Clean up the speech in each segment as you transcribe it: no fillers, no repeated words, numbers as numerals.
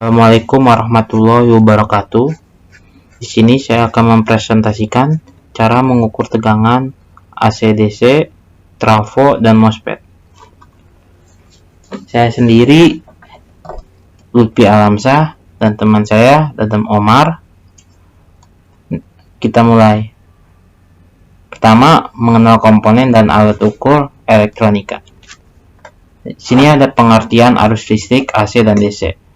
Assalamualaikum warahmatullahi wabarakatuh. Di sini saya akan mempresentasikan cara mengukur tegangan AC/DC, trafo, dan MOSFET. Saya sendiri, Lutfi Alamsyah, dan teman saya, Dadam Omar. Kita mulai. Pertama, mengenal komponen dan alat ukur elektronika. Di sini ada pengertian arus listrik AC dan DC.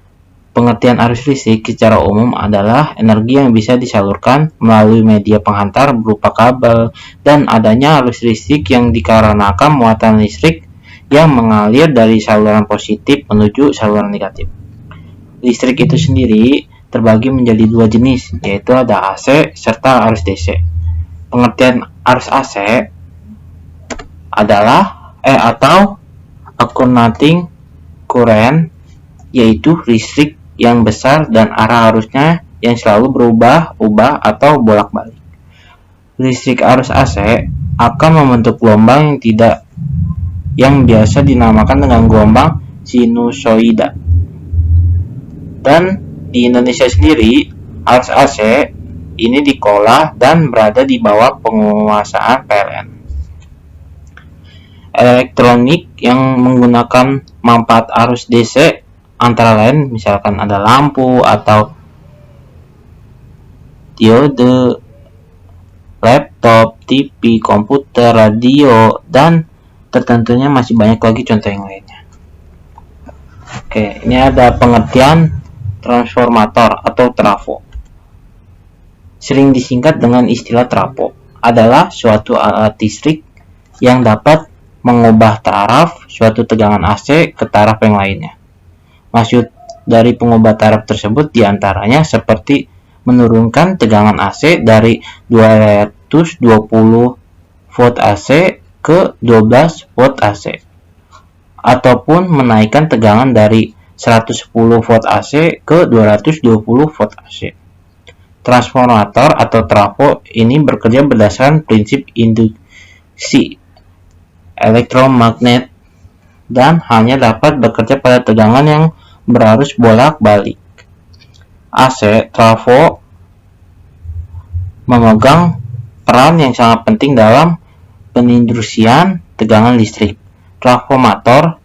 Pengertian arus listrik secara umum adalah energi yang bisa disalurkan melalui media penghantar berupa kabel dan adanya arus listrik yang dikarenakan muatan listrik yang mengalir dari saluran positif menuju saluran negatif. Listrik itu sendiri terbagi menjadi dua jenis, yaitu ada AC serta arus DC. Pengertian arus AC adalah atau alternating current, yaitu listrik yang besar dan arah arusnya yang selalu berubah-ubah atau bolak-balik. Listrik arus AC akan membentuk gelombang yang biasa dinamakan dengan gelombang sinusoida. Dan di Indonesia sendiri, arus AC ini dikelola dan berada di bawah penguasaan PLN. Elektronik yang menggunakan manfaat arus DC antara lain misalkan ada lampu atau diode, laptop, TV, komputer, radio, dan tentunya masih banyak lagi contoh yang lainnya. Oke, ini ada pengertian transformator atau trafo. Sering disingkat dengan istilah trafo, adalah suatu alat listrik yang dapat mengubah taraf suatu tegangan AC ke taraf yang lainnya. Maksud dari pengubah taraf tersebut diantaranya seperti menurunkan tegangan AC dari 220 volt AC ke 12 volt AC, ataupun menaikkan tegangan dari 110 volt AC ke 220 volt AC. Transformator atau trafo ini bekerja berdasarkan prinsip induksi elektromagnet dan hanya dapat bekerja pada tegangan yang berarus bolak-balik. AC trafo memegang peran yang sangat penting dalam peninduksian tegangan listrik. Transformator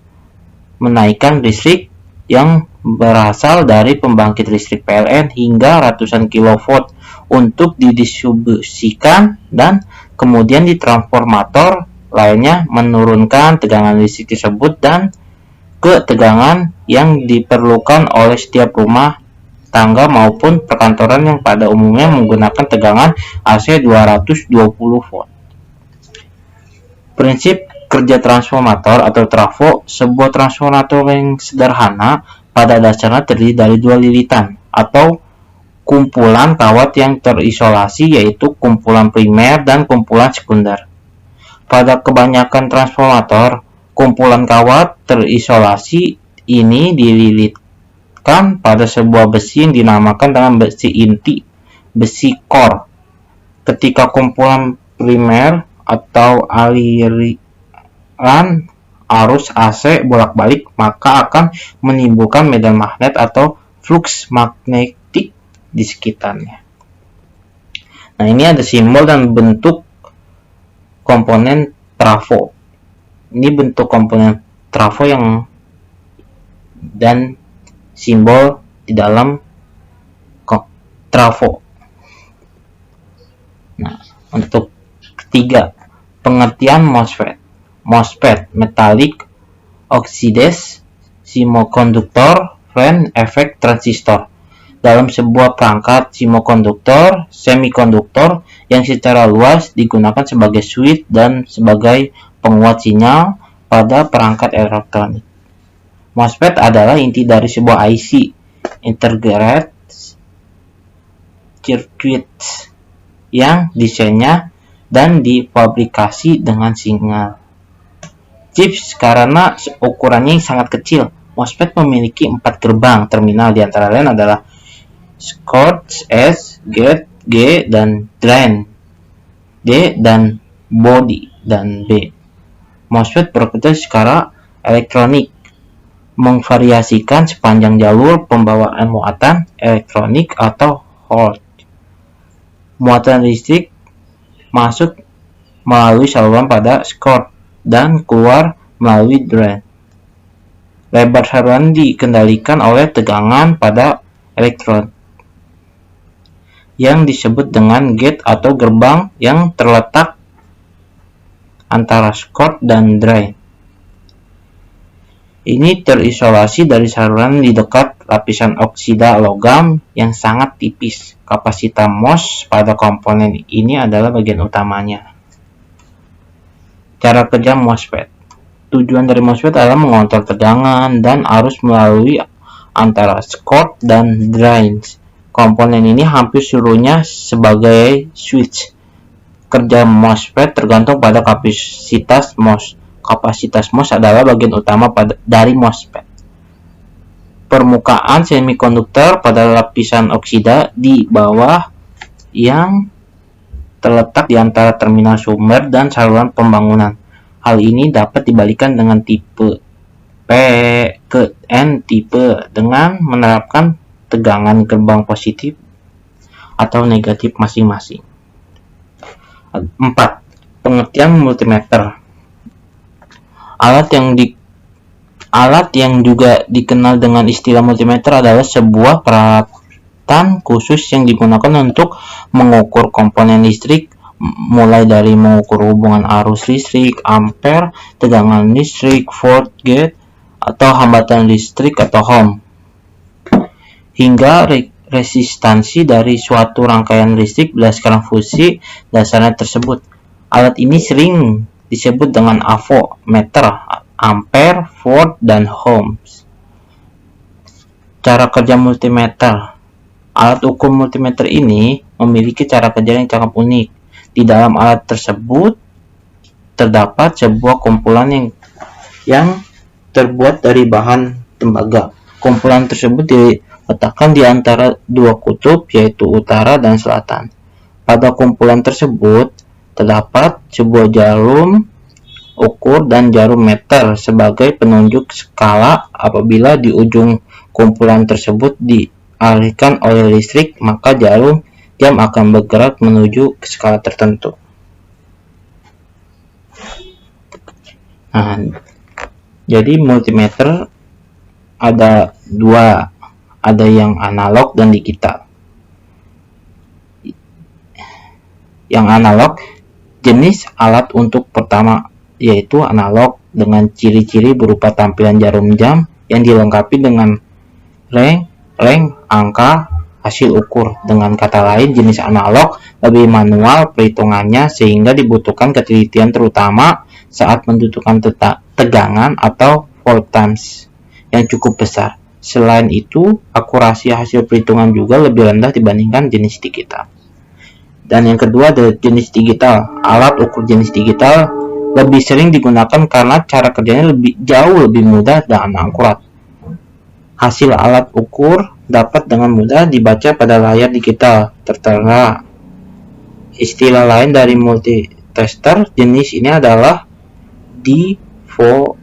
menaikkan listrik yang berasal dari pembangkit listrik PLN hingga ratusan kilowatt untuk didistribusikan dan kemudian di transformator lainnya menurunkan tegangan listrik tersebut dan ke tegangan yang diperlukan oleh setiap rumah tangga maupun perkantoran yang pada umumnya menggunakan tegangan AC 220 volt. Prinsip kerja transformator atau trafo, sebuah transformator yang sederhana pada dasarnya terdiri dari dua lilitan atau kumpulan kawat yang terisolasi, yaitu kumpulan primer dan kumpulan sekunder. Pada kebanyakan transformator, kumpulan kawat terisolasi ini dililitkan pada sebuah besi yang dinamakan dengan besi inti, besi core. Ketika kumpulan primer atau aliran arus AC bolak-balik, maka akan menimbulkan medan magnet atau flux magnetik di sekitarnya. Nah, ini ada simbol dan bentuk komponen trafo. Ini bentuk komponen trafo dan simbol di dalam trafo. Nah, untuk ketiga, pengertian MOSFET. MOSFET, metallic oxidase semiconductor fan effect transistor. Dalam sebuah perangkat semikonduktor yang secara luas digunakan sebagai switch dan sebagai penguat sinyal pada perangkat elektronik. MOSFET adalah inti dari sebuah IC, integrated circuit, yang desainnya dan difabrikasi dengan single chips karena ukurannya yang sangat kecil. MOSFET memiliki 4 gerbang terminal, di antara lain adalah source, S, gate, G, dan drain, D, dan body, dan B. MOSFET bekerja secara elektronik. memvariasikan sepanjang jalur pembawaan muatan elektronik atau Hort. Muatan listrik masuk melalui saluran pada skort dan keluar melalui drain. Lebar saluran dikendalikan oleh tegangan pada elektrod yang disebut dengan gate atau gerbang yang terletak antara skort dan drain. Ini terisolasi dari saluran di dekat lapisan oksida logam yang sangat tipis. Kapasitas MOS pada komponen ini adalah bagian utamanya. Cara kerja MOSFET. Tujuan dari MOSFET adalah mengontrol tegangan dan arus melalui antara skort dan drain. Komponen ini hampir seluruhnya sebagai switch. Kerja MOSFET tergantung pada kapasitas MOS. Kapasitas MOS adalah bagian utama dari MOSFET. Permukaan semikonduktor pada lapisan oksida di bawah yang terletak di antara terminal sumber dan saluran pembangunan. Hal ini dapat dibalikan dengan tipe P ke N tipe dengan menerapkan tegangan gerbang positif atau negatif masing-masing. 4. Pengertian multimeter. Alat yang juga dikenal dengan istilah multimeter adalah sebuah peralatan khusus yang digunakan untuk mengukur komponen listrik, mulai dari mengukur hubungan arus listrik, ampere, tegangan listrik, volt, gate, atau hambatan listrik atau ohm, hingga resistansi dari suatu rangkaian listrik berdasarkan fungsi dasarnya tersebut. Alat ini sering disebut dengan avometer, ampere, volt, dan ohms. Cara kerja multimeter. Alat ukur multimeter ini memiliki cara kerja yang sangat unik. Di dalam alat tersebut terdapat sebuah kumpulan yang terbuat dari bahan tembaga. Kumpulan tersebut diletakkan di antara dua kutub, yaitu utara dan selatan. Pada kumpulan tersebut terdapat sebuah jarum ukur dan jarum meter sebagai penunjuk skala. Apabila di ujung kumpulan tersebut dialihkan oleh listrik, maka jarum jam akan bergerak menuju ke skala tertentu. Nah, jadi multimeter ada dua, ada yang analog dan digital. Yang analog, jenis alat untuk pertama yaitu analog dengan ciri-ciri berupa tampilan jarum jam yang dilengkapi dengan reng, angka, hasil ukur. Dengan kata lain, jenis analog lebih manual perhitungannya sehingga dibutuhkan ketelitian terutama saat menentukan tegangan atau voltage yang cukup besar. Selain itu, akurasi hasil perhitungan juga lebih rendah dibandingkan jenis digital. Dan yang kedua adalah jenis digital. Alat ukur jenis digital lebih sering digunakan karena cara kerjanya jauh lebih mudah dan akurat. Hasil alat ukur dapat dengan mudah dibaca pada layar digital tertera. Istilah lain dari multitester jenis ini adalah DVOM,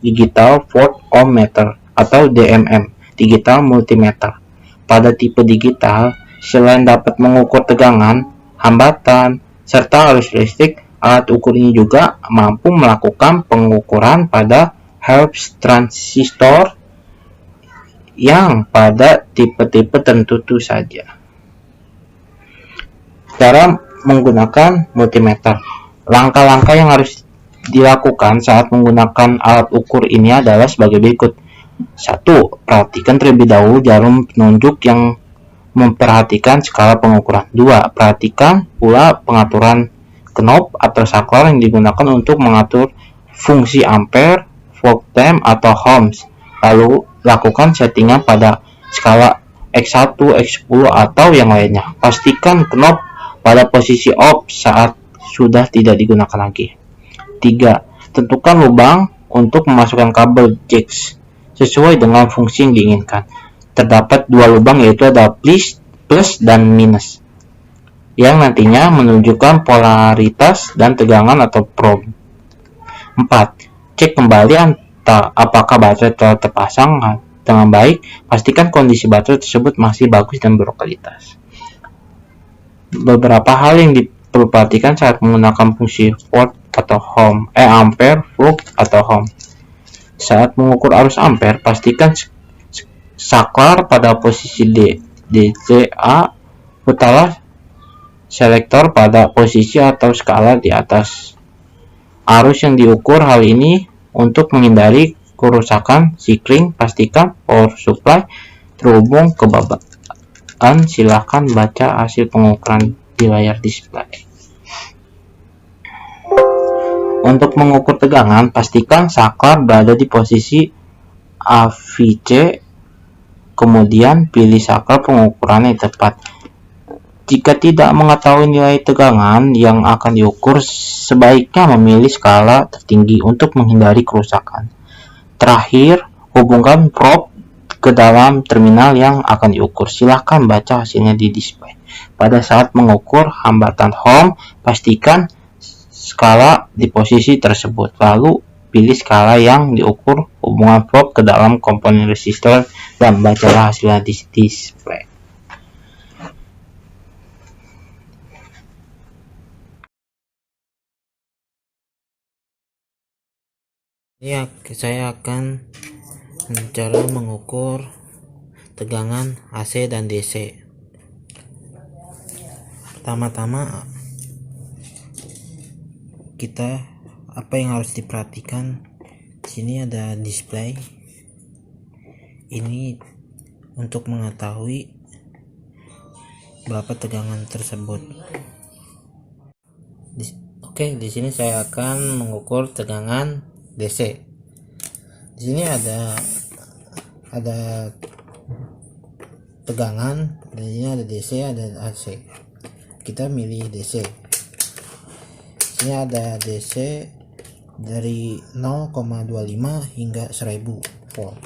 Digital Volt Ohm-meter, atau DMM, Digital Multimeter. Pada tipe digital, selain dapat mengukur tegangan, hambatan, serta arus listrik, alat ukur ini juga mampu melakukan pengukuran pada Helps transistor yang pada tipe-tipe tertentu saja. Cara menggunakan multimeter. Langkah-langkah yang harus dilakukan saat menggunakan alat ukur ini adalah sebagai berikut. 1. Perhatikan terlebih dahulu jarum penunjuk yang memperhatikan skala pengukuran. 2. Perhatikan pula pengaturan knob atau saklar yang digunakan untuk mengatur fungsi ampere, voltame, atau ohms. Lalu lakukan settingan pada skala X1, X10, atau yang lainnya. Pastikan knob pada posisi off saat sudah tidak digunakan lagi. 3. Tentukan lubang untuk memasukkan kabel jacks sesuai dengan fungsi yang diinginkan. Terdapat dua lubang, yaitu ada plus dan minus, yang nantinya menunjukkan polaritas dan tegangan atau probe. 4. Cek kembali apakah baterai telah terpasang dengan baik. Pastikan kondisi baterai tersebut masih bagus dan berkualitas. Beberapa hal yang perlu perhatikan saat menggunakan fungsi volt atau ampere, volt atau ohm. Saat mengukur arus ampere, pastikan saklar pada posisi DCA, putarlah selektor pada posisi atau skala di atas arus yang diukur. Hal ini untuk menghindari kerusakan sikling. Pastikan power supply terhubung ke babat. Silahkan baca hasil pengukuran di layar display. Untuk mengukur tegangan, pastikan saklar berada di posisi AVC, kemudian pilih saklar pengukuran yang tepat. Jika tidak mengetahui nilai tegangan yang akan diukur, sebaiknya memilih skala tertinggi untuk menghindari kerusakan. Terakhir, hubungkan probe ke dalam terminal yang akan diukur. Silahkan baca hasilnya di display. Pada saat mengukur hambatan ohm, pastikan skala di posisi tersebut. Lalu pilih skala yang diukur, hubungan probe ke dalam komponen resistor, dan bacalah hasilnya di display. Ya, saya akan cara mengukur tegangan AC dan DC. Pertama-tama kita apa yang harus diperhatikan, di sini ada display. Ini untuk mengetahui berapa tegangan tersebut. Oke, di sini saya akan mengukur tegangan DC. Di sini ada tegangan, dan ini ada DC, ada AC. Kita milih DC. Di sini ada DC dari 0,25 hingga 1000 volt.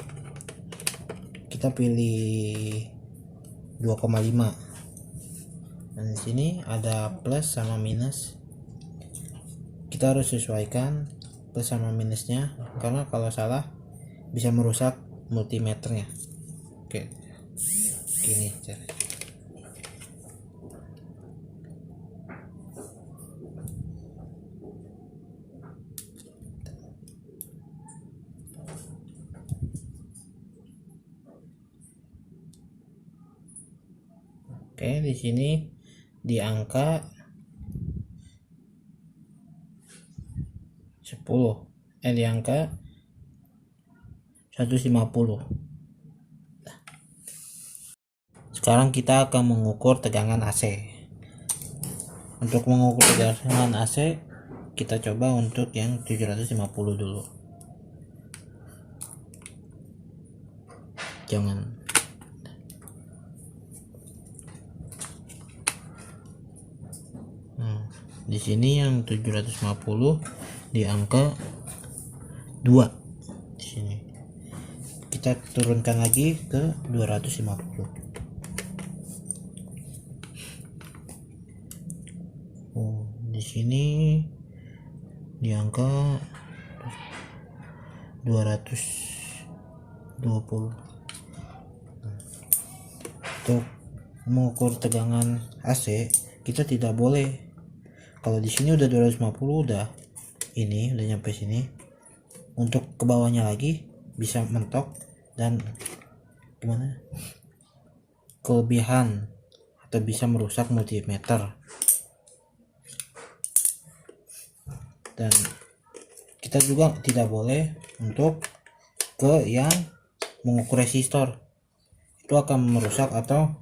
Kita pilih 2,5. Dan di sini ada plus sama minus. Kita harus sesuaikan plus sama minusnya, karena kalau salah bisa merusak multimeternya. Oke, gini caranya. Oke, di sini di angka 10, di angka 150. Sekarang kita akan mengukur tegangan AC. Untuk mengukur tegangan AC, kita coba untuk yang 750 dulu. Jangan. Di sini yang 750 di angka 2. Di sini kita turunkan lagi ke 250. Di sini di angka 220. Untuk mengukur tegangan AC, kita tidak boleh, kalau di sini udah 250, udah nyampe sini, untuk ke bawahnya lagi bisa mentok dan gimana, kelebihan atau bisa merusak multimeter. Dan kita juga tidak boleh untuk ke yang mengukur resistor, itu akan merusak atau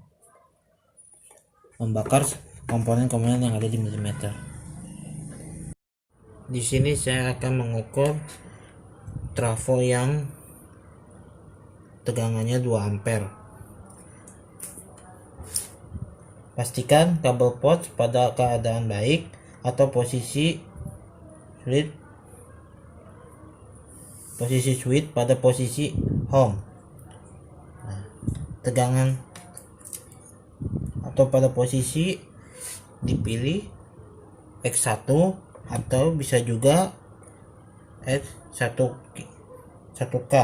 membakar komponen-komponen yang ada di multimeter. Di sini saya akan mengukur trafo yang tegangannya 2 ampere. Pastikan kabel pot pada keadaan baik atau posisi switch pada posisi home. Tegangan atau pada posisi dipilih X1 atau bisa juga X1 1K.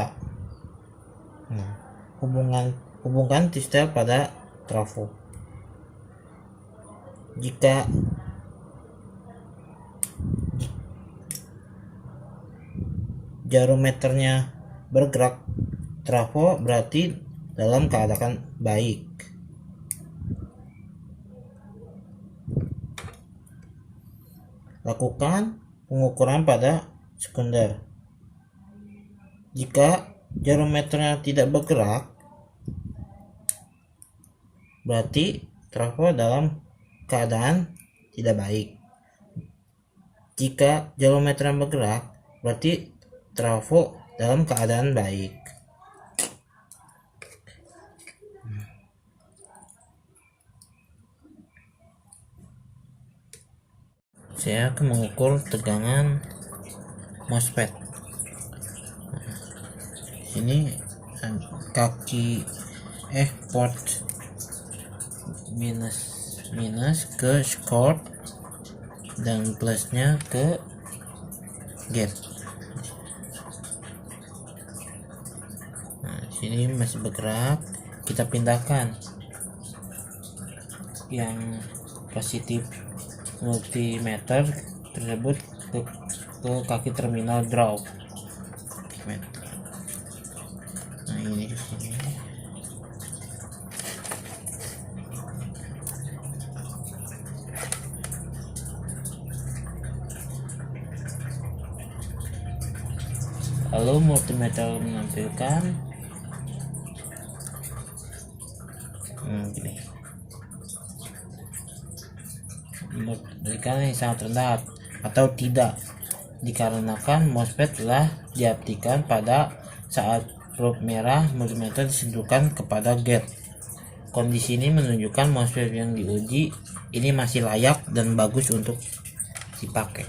Hubungkan T-stel pada trafo. Jika jarometernya bergerak, trafo berarti dalam keadaan baik. Lakukan pengukuran pada sekunder. Jika jarometernya tidak bergerak, berarti trafo dalam keadaan tidak baik. Jika jarometernya bergerak, berarti trafo dalam keadaan baik. Saya akan mengukur tegangan MOSFET. Ini kaki port minus ke short dan plusnya ke gate. Nah, sini masih bergerak, kita pindahkan yang positif multimeter tersebut ke kaki terminal draw. Nah, ini di sini. Lalu multimeter menampilkan gini. Memberikan yang sangat rendah atau tidak, dikarenakan MOSFET telah diaktifkan pada saat probe merah multimeter disentuhkan kepada gate. Kondisi ini menunjukkan MOSFET yang diuji ini masih layak dan bagus untuk dipakai.